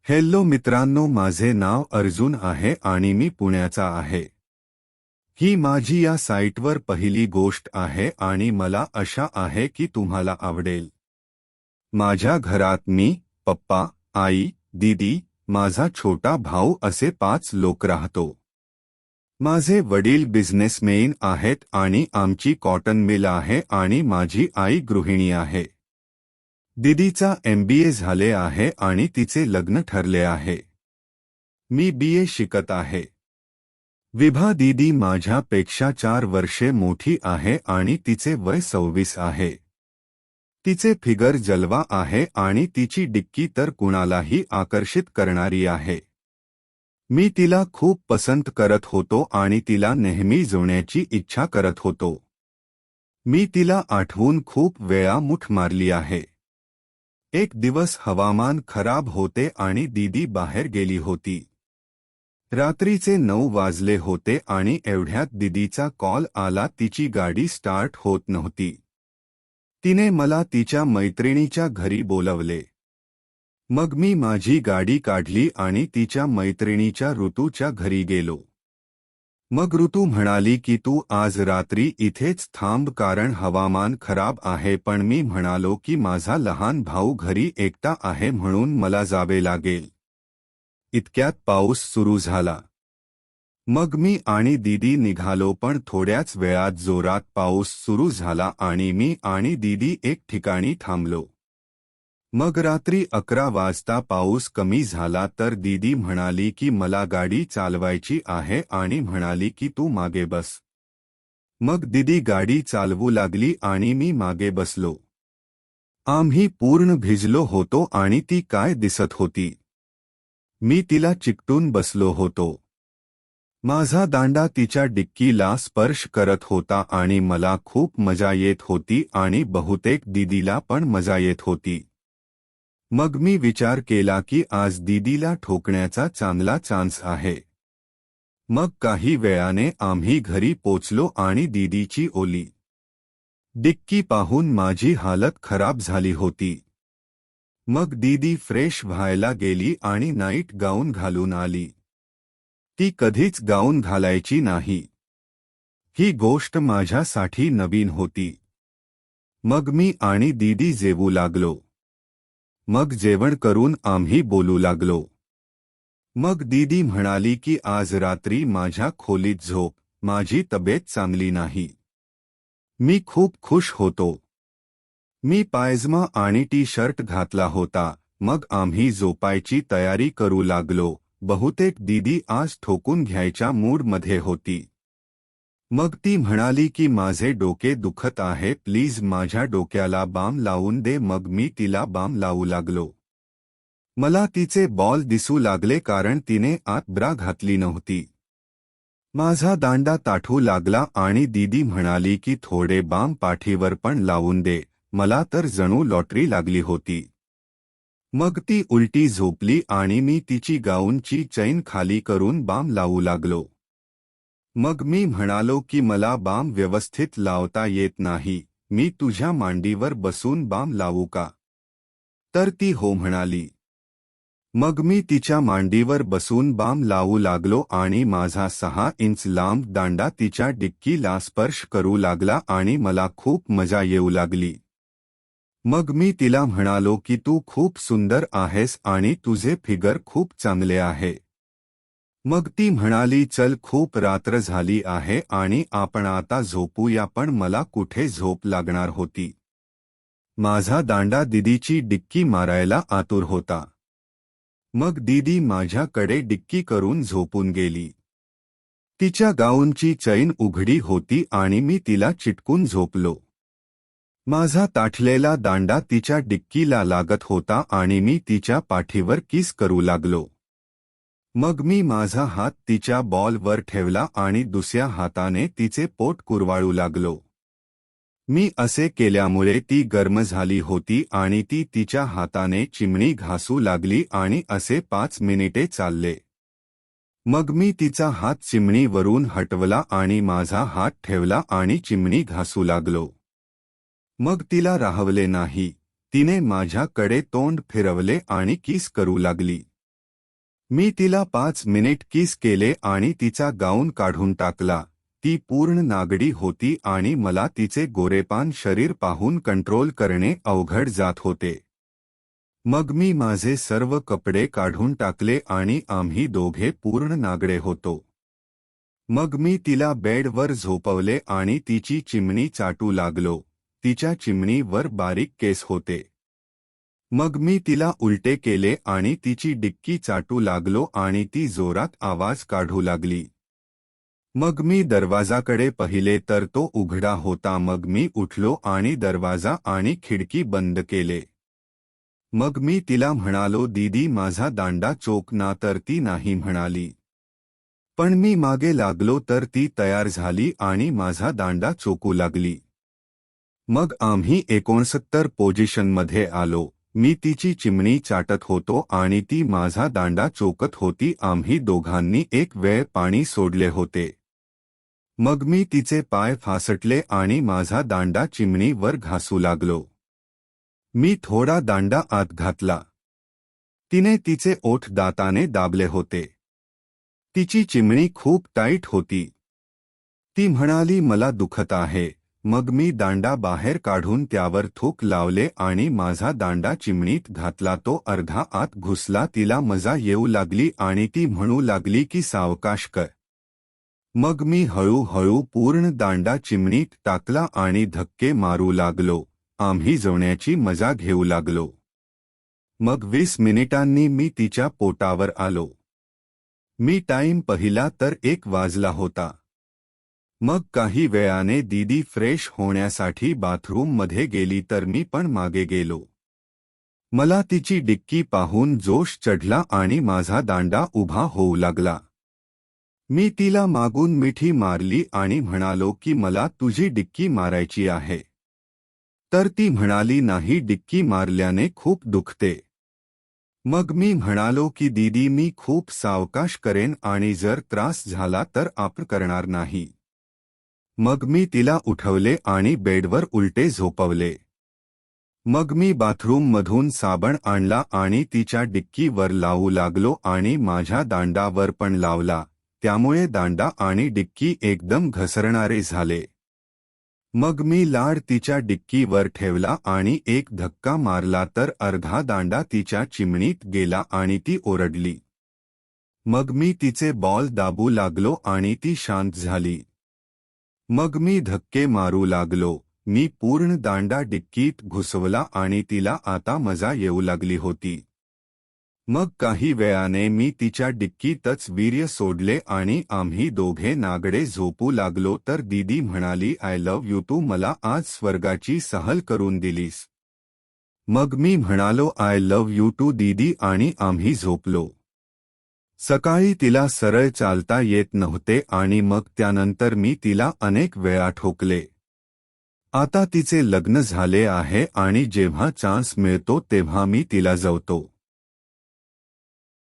Hello मित्रांनो, माझे नाव अर्जुन आहे आणि मी पुण्याचा आहे। ही माझी या साइटवर पहिली गोष्ट आहे आणि मला आशा आहे की तुम्हाला आवडेल। माझ्या घरात मी, पप्पा, आई, दीदी, माझा छोटा भाऊ असे 5 लोक राहतो। माझे वडील बिझनेसमॅन आहेत आणि आमची कॉटन मिल आहे आणि माझी आई गृहिणी आहे। दीदीचा MBA झाले आहे आणि तिचे लग्न ठरले आहे। मी BA शिकत आहे। विभा दीदी माझ्यापेक्षा 4 वर्षे मोठी आहे आणि तिचे वय 26 आहे। तिचे फिगर जलवा आहे आणि तिची डिक्की तर कुणालाही आकर्षित करणारी आहे। मी तिला खूप पसंत करत होतो आणि तिला नेहमी जोडण्याची इच्छा करत होतो। मी तिला आठवून खूप वेळा मुठ मारली आहे। एक दिवस हवामान खराब होते आणि दीदी बाहेर गेली होती। रात्रीचे 9 वाजले होते आणि एवढ्यात दीदीचा कॉल आला, तिची गाडी स्टार्ट होत नव्हती। तिने मला तिच्या मैत्रिणीच्या घरी बोलवले। मग मी माझी गाडी काढली आणि तिच्या मैत्रिणीच्या ऋतूच्या घरी गेलो। मग ऋतू म्हणाली की तू आज रात्री इथेच थांब कारण हवामान खराब आहे, पण मी म्हणालो की माझा लहान भाऊ घरी एकटा आहे म्हणून मला जावे लागेल। इतक्यात पाऊस सुरू झाला। मग मी आणि दीदी निघालो, पण थोड्याच वेळात जोरात पाऊस सुरू झाला आणि मी आणि दीदी एक ठिकाणी थांबलो। मग रात्री 11 वाजता पाऊस कमी झाला तर दीदी म्हणाली की मला गाडी चालवायची आहे आणि म्हणाली की तू मागे बस। मग दीदी गाडी चालवू लागली आणि मी मागे बसलो। आम्ही पूर्ण भिजलो होतो आणि ती काय दिसत होती। मी तिला चिकटून बसलो होतो। माझा दांडा तिच्या डिक्कीला स्पर्श करत होता आणि मला खूप मजा येत होती आणि बहुतेक दीदीला पण मजा येत होती। मग मी विचार केला की आज दीदीला ठोकण्याचा चांगला चान्स आहे। मग काही वेळाने आम्ही घरी पोचलो आणि दीदीची ओली डिक्की पाहून माझी हालत खराब झाली होती। मग दीदी फ्रेश व्हायला गेली आणि नाईट गाऊन घालून आली। ती कधीच गाऊन घालायची नाही। ही गोष्ट माझ्यासाठी नवीन होती। मग मी आणि दीदी जेवू लागलो। मग जेवण करून आम्ही बोलू लागलो। मग दीदी म्हणाली की आज रात्री माझ्या खोलीत झोप, माझी तब्येत चांगली नाही। मी खूप खुश होतो। मी पायजमा आणि टी-शर्ट घातला होता। मग आम्ही झोपायची तयारी करू लागलो। बहुतेक दीदी आज ठोकून घ्यायच्या मूडमध्ये होती। मग ती म्हणाली की माझे डोके दुखत आहे, प्लीज माझ्या डोक्याला बाम लावून दे। मग मी तिला बाम लावू लागलो। मला तिचे बॉल दिसू लागले कारण तिने आत ब्रा घातली नव्हती। माझा दांडा ताठू लागला आणि दीदी म्हणाली की थोडे बाम पाठीवर पण लावून दे। मला तर जणू लॉटरी लागली होती। मग ती उलटी झोपली आणि मी तिची गाऊनची चैन खाली करून बाम लावू लागलो। मग मी म्हणालो की मला बाम व्यवस्थित लावता येत नाही, मी तुझ्या मांडीवर बसून बाम लावू का? तर ती हो म्हणाली। मग मी तिच्या मांडीवर बसून बाम लावू लागलो आणि माझा 6 इंच लांब दांडा तिच्या डिक्कीला स्पर्श करू लागला आणि मला खूप मजा येऊ लागली। मग मी तिला म्हणालो की तू खूप सुंदर आहेस आणि तुझे फिगर खूप चांगले आहे। मग ती म्हणाली चल, खूप रात्र झाली आहे आणि आपण आता झोपूया, पण मला कुठे झोप लागणार होती। माझा दांडा दीदीची डिक्की मारायला आतुर होता। मग दीदी माझ्याकडे डिक्की करून झोपून गेली। तिच्या गाऊनची चैन उघडी होती आणि मी तिला चिटकून झोपलो। माझा ताठलेला दांडा तिच्या डिक्कीला लागत होता आणि मी तिच्या पाठीवर किस करू लागलो। मग मी माझा हात तिच्या बॉलवर ठेवला आणि दुसऱ्या हाताने तिचे पोट कुरवाळू लागलो। मी असे केल्यामुळे ती गरम झाली होती आणि ती तिच्या हाताने चिमणी घासू लागली आणि असे 5 मिनिटे चालले। मग मी तिचा हात चिमणीवरून हटवला आणि माझा हात ठेवला आणि चिमणी घासू लागलो। मग तिला राहवले नाही, तिने माझ्याकडे तोंड फिरवले आणि किस करू लागली। मी तिला 5 मिनिट किस केले आणि तिचा गाऊन काढून टाकला. ती पूर्ण नागडी होती आणि मला तिचे गोरेपान शरीर पाहून कंट्रोल करणे अवघड जात होते. मग मी माझे सर्व कपडे काढून टाकले आणि आम्ही दोघे पूर्ण नागडे होतो. मग मी तिला बेडवर झोपवले आणि तिची चिमणी चाटू लागलो. तिच्या चिमणीवर बारीक केस होते. मग मी तिला उलटे केले आणि तिची डिक्की चाटू लागलो आणि ती जोरात आवाज काढू लागली. मग मी दरवाजाकडे पाहिले तर तो उघडा होता. मग मी उठलो आणि दरवाजा आणि खिडकी बंद केले. मग मी तिला म्हणालो, दीदी माझा दांडा चोक ना. तर ती नाही म्हणाली. पण मी मागे लागलो तर ती तयार झाली आणि माझा दांडा चोकू लागली. मग आम्ही 69 पोझिशनमध्ये आलो. मी तिची चिमणी चाटत होतो आणि ती माझा दांडा चोकत होती. आम्ही दोघांनी एक वेळ पाणी सोडले होते. मग मी तिचे पाय फासटले आणि माझा दांडा चिमणीवर घासू लागलो. मी थोडा दांडा आत घातला. तिने तिचे ओठ दाताने दाबले होते. तिची चिमणी खूप टाईट होती. ती म्हणाली, मला दुखत आहे. मग मी दांडा बाहेर काढून त्यावर थूक लावले आणि माझा दांडा चिमणीत घातला. तो अर्धा आत घुसला. तिला मजा येऊ लागली आणि ती म्हणू लागली की सावकाश कर. मग मी हळूहळू पूर्ण दांडा चिमणीत टाकला आणि धक्के मारू लागलो. आम्ही जेवण्याची मजा घेऊ लागलो. मग 20 मिनिटांनी मी तिच्या पोटावर आलो. मी टाईम पाहिला तर 1 वाजला होता. मग काही वेळाने दीदी फ्रेश होण्यासाठी बाथरूममध्ये गेली तर मी पण मागे गेलो. मला तिची डिक्की पाहून जोश चढला आणि माझा दांडा उभा होऊ लागला. मी तिला मागून मिठी मारली आणि म्हणालो की मला तुझी डिक्की मारायची आहे. तर ती म्हणाली, नाही, डिक्की मारल्याने खूप दुखते. मग मी म्हणालो की दीदी मी खूप सावकाश करेन आणि जर त्रास झाला तर आपण करणार नाही. मग मी तिला उठवले आणि बेडवर उलटे झोपवले. मग मी बाथरूममधून साबण आणला आणि तिच्या डिक्कीवर लावू लागलो आणि माझ्या दांडावर पण लावला. त्यामुळे दांडा आणि डिक्की एकदम घसरणारे झाले. मग मी लाड तिच्या डिक्कीवर ठेवला आणि एक धक्का मारला तर अर्धा दांडा तिच्या चिमणीत गेला आणि ती ओरडली. मग मी तिचे बॉल दाबू लागलो आणि ती शांत झाली. मग मी धक्के मारू लागलो. मी पूर्ण दांडा डिक्कीत घुसवला आणि तिला आता मजा येऊ लागली होती. मग काही वेळाने मी तिच्या डिक्कीतच वीर्य सोडले आणि आम्ही दोघे नागडे झोपू लागलो. तर दीदी म्हणाली, आय लव्ह यू, तू मला आज स्वर्गाची सहल करून दिलीस. मग मी म्हणालो, आय लव्ह यू टू दीदी आणि आम्ही झोपलो. सकाळी तिला सरळ चालता येत नव्हते आणि मग त्यानंतर मी तिला अनेक वेळा ठोकले. आता तिचे लग्न झाले आहे आणि जेव्हा चान्स मिळतो तेव्हा मी तिला जवतो.